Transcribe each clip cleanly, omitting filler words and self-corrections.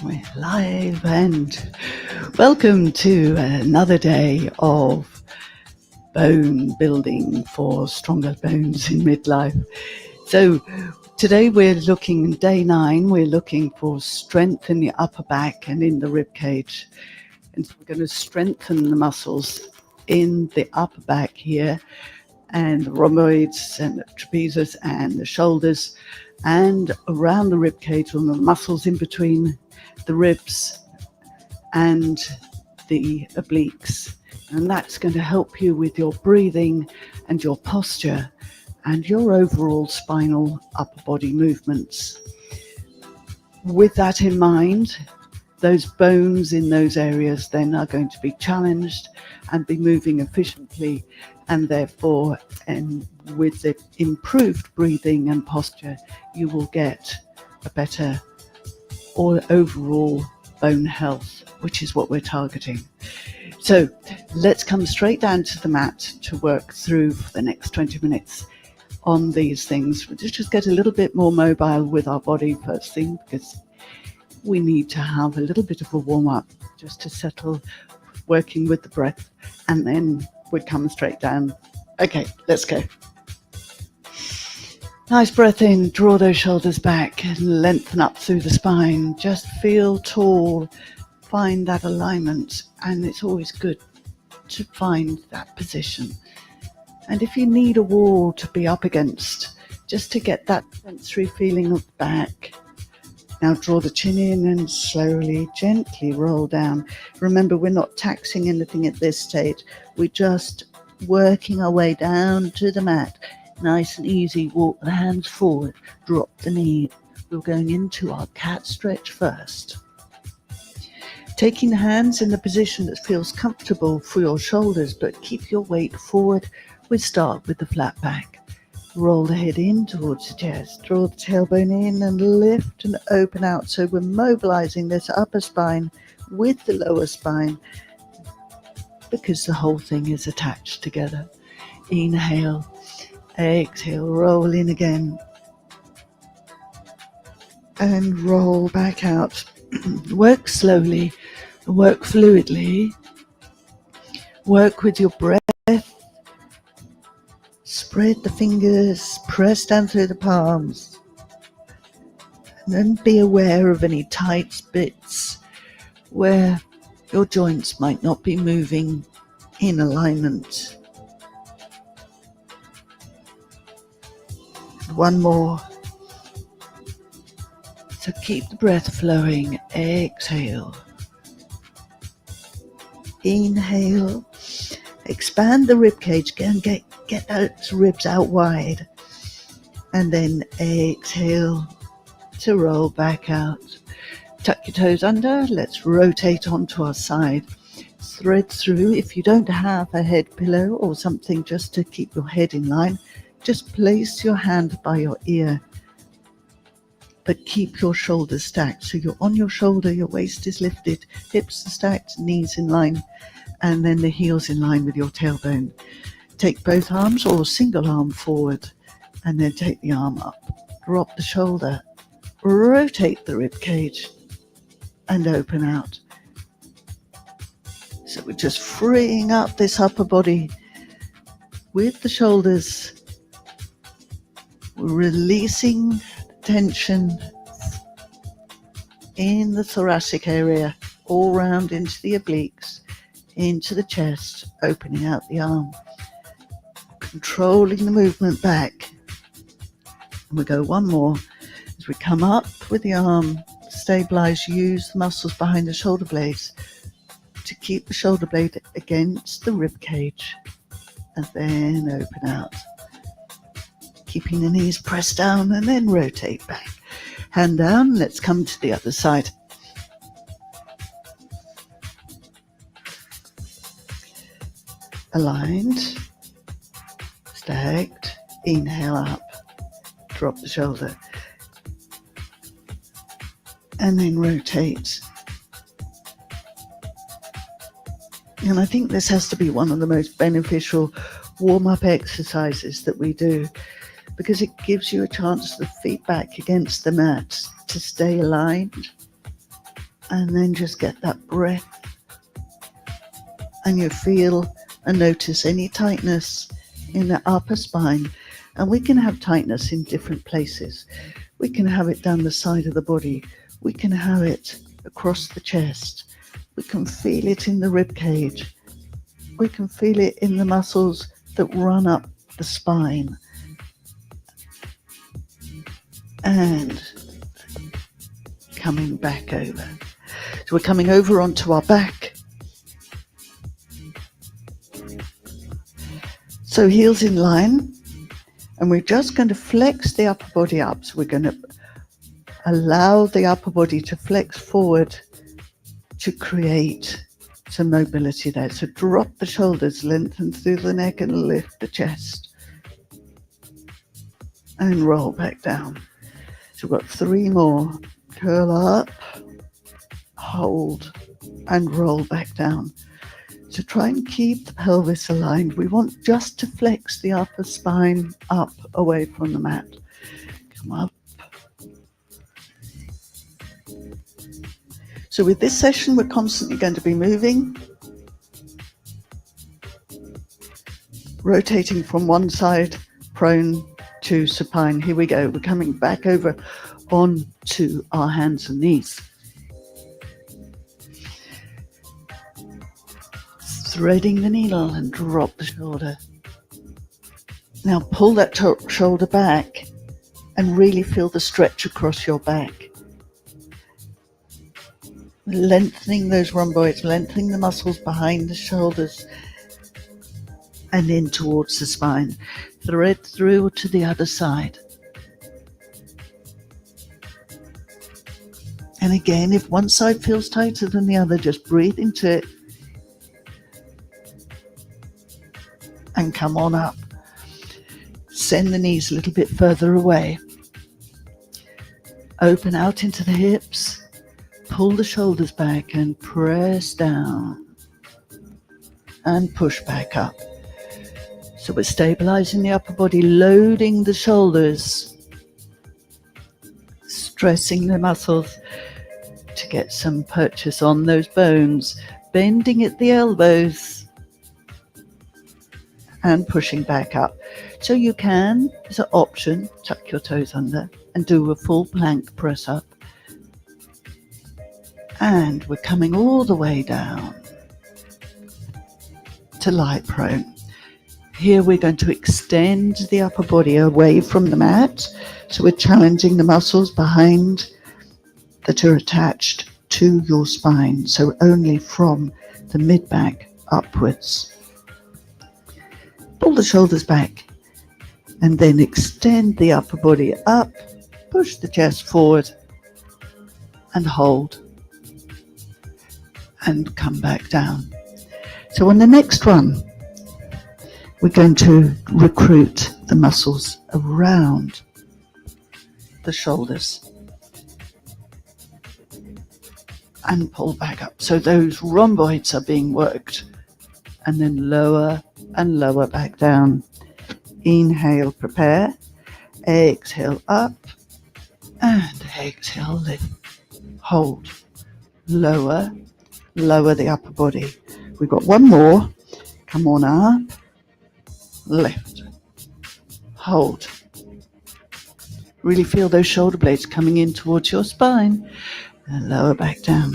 We're live and welcome to another day of bone building for stronger bones in midlife. So today we're looking, day 9, we're looking for strength in the upper back and in the rib cage. And so we're going to strengthen the muscles in the upper back here and the rhomboids and the trapezius and the shoulders and around the rib cage and the muscles in between the ribs and the obliques, and that's going to help you with your breathing and your posture and your overall spinal upper body movements. With that in mind, those bones in those areas then are going to be challenged and be moving efficiently, and therefore, and with the improved breathing and posture, you will get a better or overall bone health, which is what we're targeting. So let's come straight down to the mat to work through for the next 20 minutes on these things. We'll just get a little bit more mobile with our body first thing, because we need to have a little bit of a warm-up just to settle, working with the breath, and then we come straight down. Okay, let's go. Nice breath in, draw those shoulders back and lengthen up through the spine. Just feel tall, find that alignment, and it's always good to find that position. And if you need a wall to be up against, just to get that sensory feeling of the back. Now draw the chin in and slowly, gently roll down. Remember, we're not taxing anything at this stage. We're just working our way down to the mat. Nice and easy, walk the hands forward, drop the knee. We're going into our cat stretch first. Taking the hands in the position that feels comfortable for your shoulders, but keep your weight forward. We start with the flat back. Roll the head in towards the chest, draw the tailbone in and lift and open out. So we're mobilizing this upper spine with the lower spine because the whole thing is attached together. Inhale. Exhale, roll in again and roll back out. Work slowly, work fluidly, work with your breath. Spread the fingers, press down through the palms, and then be aware of any tight bits where your joints might not be moving in alignment. One more. So keep the breath flowing. Exhale. Inhale. Expand the rib cage again. Get those ribs out wide. And then exhale to roll back out. Tuck your toes under. Let's rotate onto our side. Thread through. If you don't have a head pillow or something just to keep your head in line, just place your hand by your ear, but keep your shoulders stacked. So you're on your shoulder, your waist is lifted, hips are stacked, knees in line, and then the heels in line with your tailbone. Take both arms or single arm forward, and then take the arm up. Drop the shoulder, rotate the rib cage, and open out. So we're just freeing up this upper body with the shoulders. Releasing tension in the thoracic area, all round into the obliques, into the chest, opening out the arm, controlling the movement back. And we go one more. As we come up with the arm, stabilize, use the muscles behind the shoulder blades to keep the shoulder blade against the rib cage, and then open out. Keeping the knees pressed down and then rotate back. Hand down, let's come to the other side. Aligned, stacked, inhale up, drop the shoulder, and then rotate. And I think this has to be one of the most beneficial warm-up exercises that we do, because it gives you a chance to feed back against the mat to stay aligned And then just get that breath. And you feel and notice any tightness in the upper spine. And we can have tightness in different places. We can have it down the side of the body. We can have it across the chest. We can feel it in the rib cage. We can feel it in the muscles that run up the spine. And coming back over. So we're coming over onto our back. So heels in line. And we're just going to flex the upper body up. So we're going to allow the upper body to flex forward to create some mobility there. So drop the shoulders, lengthen through the neck and lift the chest. And roll back down. So we've got 3 more. Curl up, hold, and roll back down. So try and keep the pelvis aligned. We want just to flex the upper spine up away from the mat. Come up. So with this session, we're constantly going to be moving, rotating from one side, prone to supine. Here we go. We're coming back over onto our hands and knees. Threading the needle and drop the shoulder. Now pull that shoulder back and really feel the stretch across your back. Lengthening those rhomboids, lengthening the muscles behind the shoulders and in towards the spine. Thread through to the other side. And again, if one side feels tighter than the other, just breathe into it and come on up. Send the knees a little bit further away. Open out into the hips. Pull the shoulders back and press down and push back up. So we're stabilizing the upper body, loading the shoulders, stressing the muscles to get some purchase on those bones, bending at the elbows and pushing back up. So you can, as an option, tuck your toes under and do a full plank press up. And we're coming all the way down to light prone. Here we're going to extend the upper body away from the mat. So we're challenging the muscles behind that are attached to your spine. So only from the mid-back upwards. Pull the shoulders back and then extend the upper body up. Push the chest forward and hold. And come back down. So on the next one, we're going to recruit the muscles around the shoulders and pull back up. So those rhomboids are being worked, and then lower and lower back down. Inhale, prepare. Exhale, up. And exhale, lift. Hold. Lower. Lower the upper body. We've got one more. Come on up. Lift. Hold. Really feel those shoulder blades coming in towards your spine. And lower back down.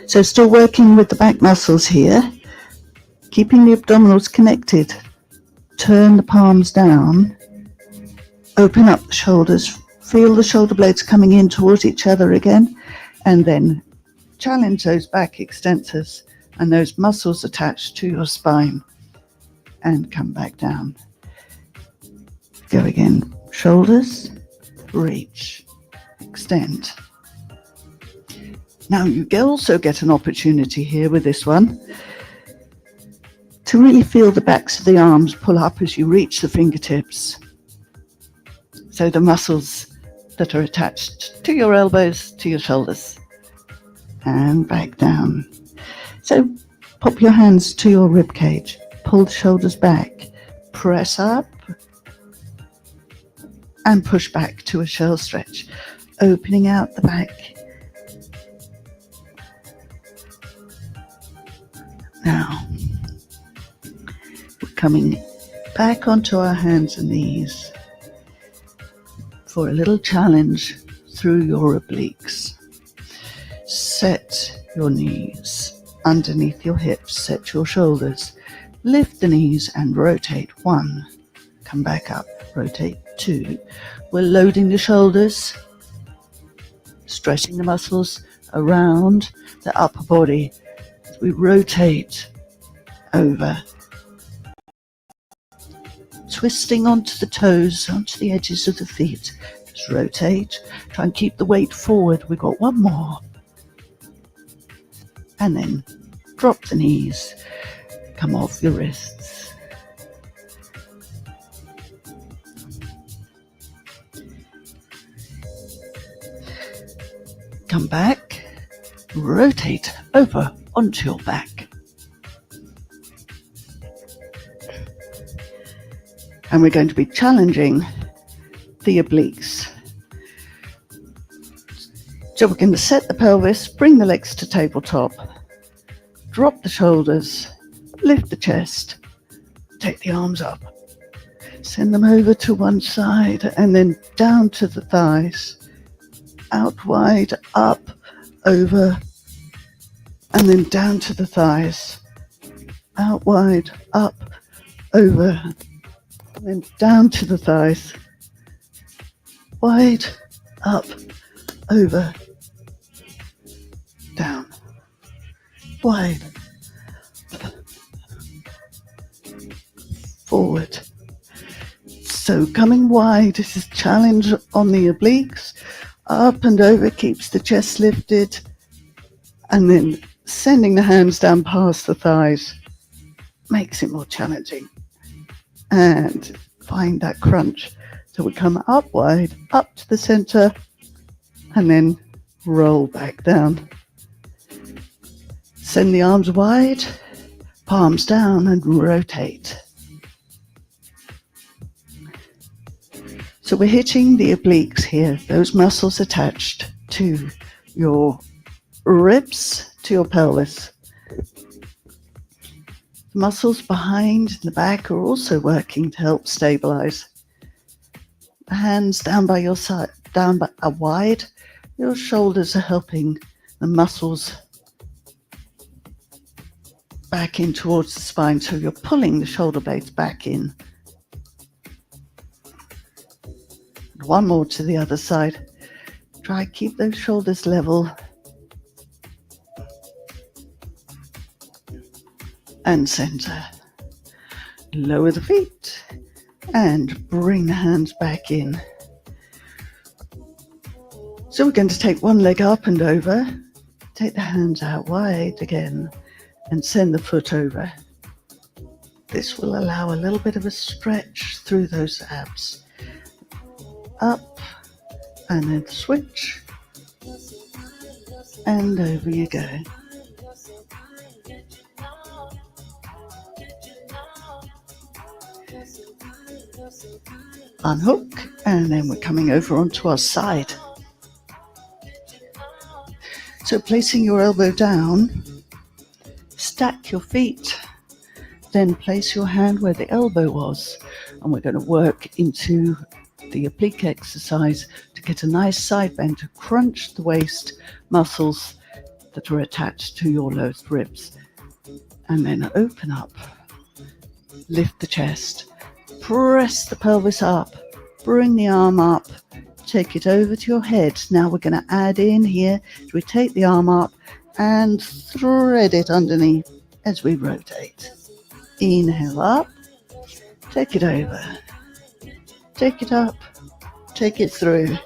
So still working with the back muscles here. Keeping the abdominals connected. Turn the palms down. Open up the shoulders. Feel the shoulder blades coming in towards each other again. And then challenge those back extensors and those muscles attached to your spine and come back down. Go again. Shoulders, reach, extend. Now you also get an opportunity here with this one to really feel the backs of the arms pull up as you reach the fingertips. So the muscles that are attached to your elbows, to your shoulders. And back down. So pop your hands to your rib cage. Pull the shoulders back. Press up. And push back to a shell stretch. Opening out the back. Now, we're coming back onto our hands and knees for a little challenge through your obliques. Set your knees underneath your hips, set your shoulders, lift the knees and rotate. 1, come back up, rotate. 2, we're loading the shoulders, stretching the muscles around the upper body as we rotate over, twisting onto the toes, onto the edges of the feet. Just rotate, try and keep the weight forward. We've got 1 more, and then drop the knees, come off your wrists. Come back, rotate over onto your back. And we're going to be challenging the obliques. So we're going to set the pelvis, bring the legs to tabletop, drop the shoulders, lift the chest, take the arms up, send them over to one side and then down to the thighs, out wide, up, over, and then down to the thighs, out wide, up, over, and then down to the thighs, wide, up, over, down, wide, forward. So coming wide, this is challenge on the obliques. Up and over keeps the chest lifted, and then sending the hands down past the thighs makes it more challenging. And find that crunch. So we come up wide, up to the center, and then roll back down. Send the arms wide, palms down, and rotate. So we're hitting the obliques here, those muscles attached to your ribs, to your pelvis. The muscles behind the back are also working to help stabilize. The hands down by your side, down by wide. Your shoulders are helping the muscles back in towards the spine, so you're pulling the shoulder blades back in. One more to the other side. Try keep those shoulders level. And center. Lower the feet and bring the hands back in. So we're going to take one leg up and over, take the hands out wide again and send the foot over. This will allow a little bit of a stretch through those abs. Up and then switch and over you go. Unhook, and then we're coming over onto our side. So placing your elbow down, stack your feet, then place your hand where the elbow was, and we're going to work into the oblique exercise to get a nice side bend to crunch the waist muscles that are attached to your lowest ribs. And then open up, lift the chest, press the pelvis up, bring the arm up, take it over to your head. Now we're going to add in here, we take the arm up and thread it underneath as we rotate. Inhale up, take it over, take it up, take it through.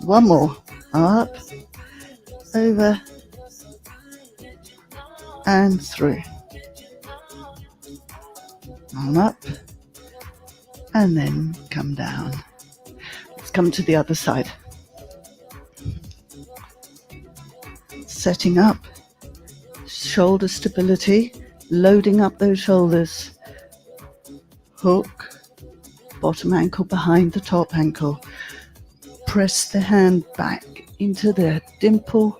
One more, up, over, and through. Arm up, and then come down. Let's come to the other side. Setting up, shoulder stability, loading up those shoulders. Hook, bottom ankle behind the top ankle. Press the hand back into the dimple,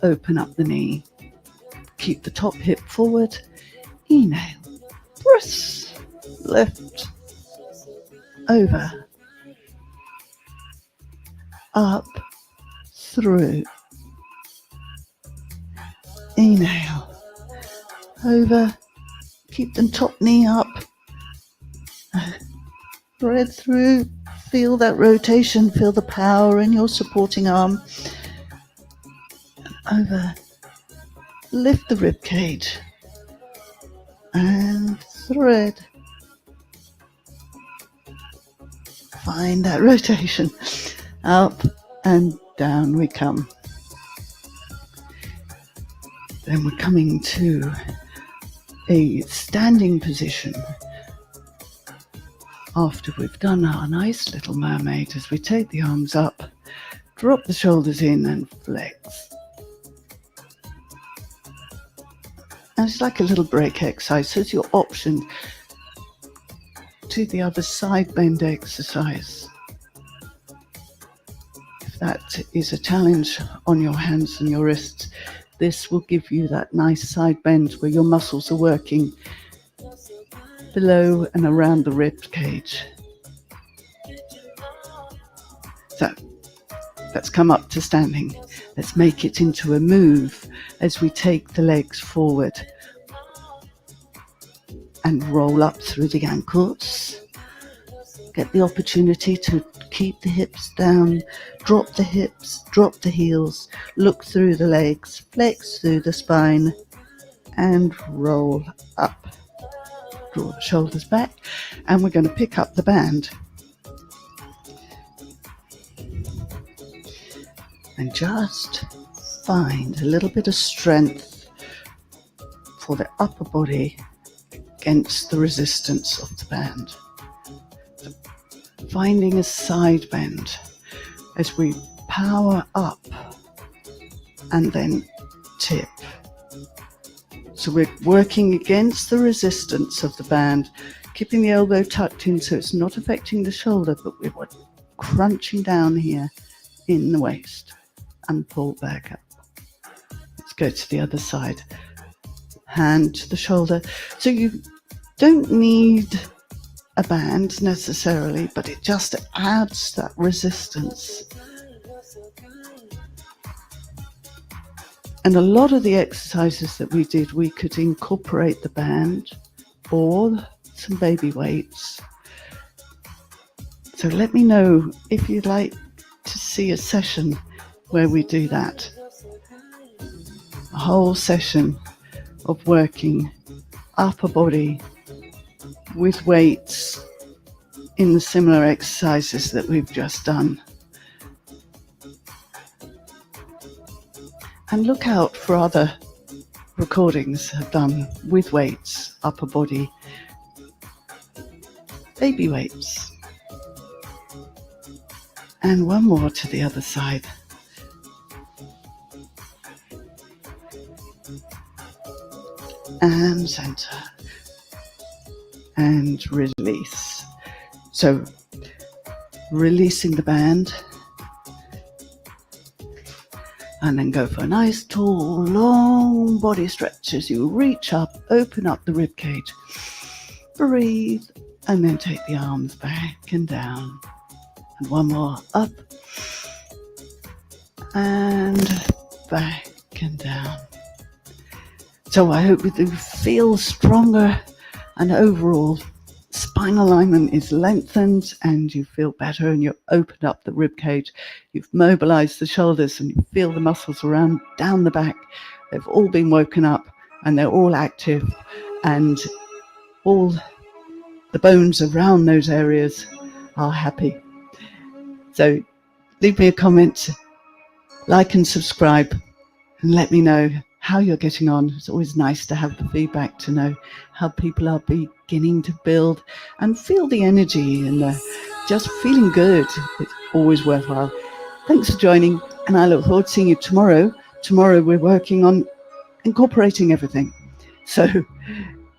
open up the knee. keep the top hip forward. Inhale, press, lift, over, up, through. Inhale, over, keep the top knee up, thread through, feel that rotation, feel the power in your supporting arm. Over, lift the rib cage, and thread. Find that rotation. Up and down we come. Then we're coming to a standing position after we've done our nice little mermaid, as we take the arms up, drop the shoulders in and flex. And it's like a little break exercise, so it's your option to the other side bend exercise. If that is a challenge on your hands and your wrists, this will give you that nice side bend where your muscles are working below and around the rib cage. So let's come up to standing. Let's make it into a move as we take the legs forward and roll up through the ankles. Get the opportunity to keep the hips down, drop the hips, drop the heels, look through the legs, flex through the spine, and roll up. Draw the shoulders back, and we're going to pick up the band. And just find a little bit of strength for the upper body against the resistance of the band. So finding a side bend as we power up and then tip. So we're working against the resistance of the band, keeping the elbow tucked in so it's not affecting the shoulder, but we're crunching down here in the waist and pull back up. Let's go to the other side. Hand to the shoulder. So you don't need a band necessarily, but it just adds that resistance. And a lot of the exercises that we did, we could incorporate the band or some baby weights. So let me know if you'd like to see a session where we do that. A whole session of working upper body with weights in the similar exercises that we've just done. And look out for other recordings I've done with weights, upper body, baby weights. And one more to the other side. And center. And release. So releasing the band. And then go for a nice, tall, long body stretch as you reach up, open up the rib cage. Breathe, and then take the arms back and down. And one more, up, and back and down. So I hope you feel stronger, and overall spinal alignment is lengthened and you feel better, and you've opened up the rib cage, you've mobilized the shoulders, and you feel the muscles around down the back. They've all been woken up and they're all active, and all the bones around those areas are happy. So leave me a comment, like and subscribe, and let me know how you're getting on. It's always nice to have the feedback to know how people are beginning to build and feel the energy and just feeling good. It's always worthwhile. Thanks for joining, and I look forward to seeing you tomorrow. Tomorrow we're working on incorporating everything. So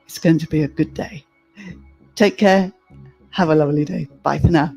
it's going to be a good day. Take care. Have a lovely day. Bye for now.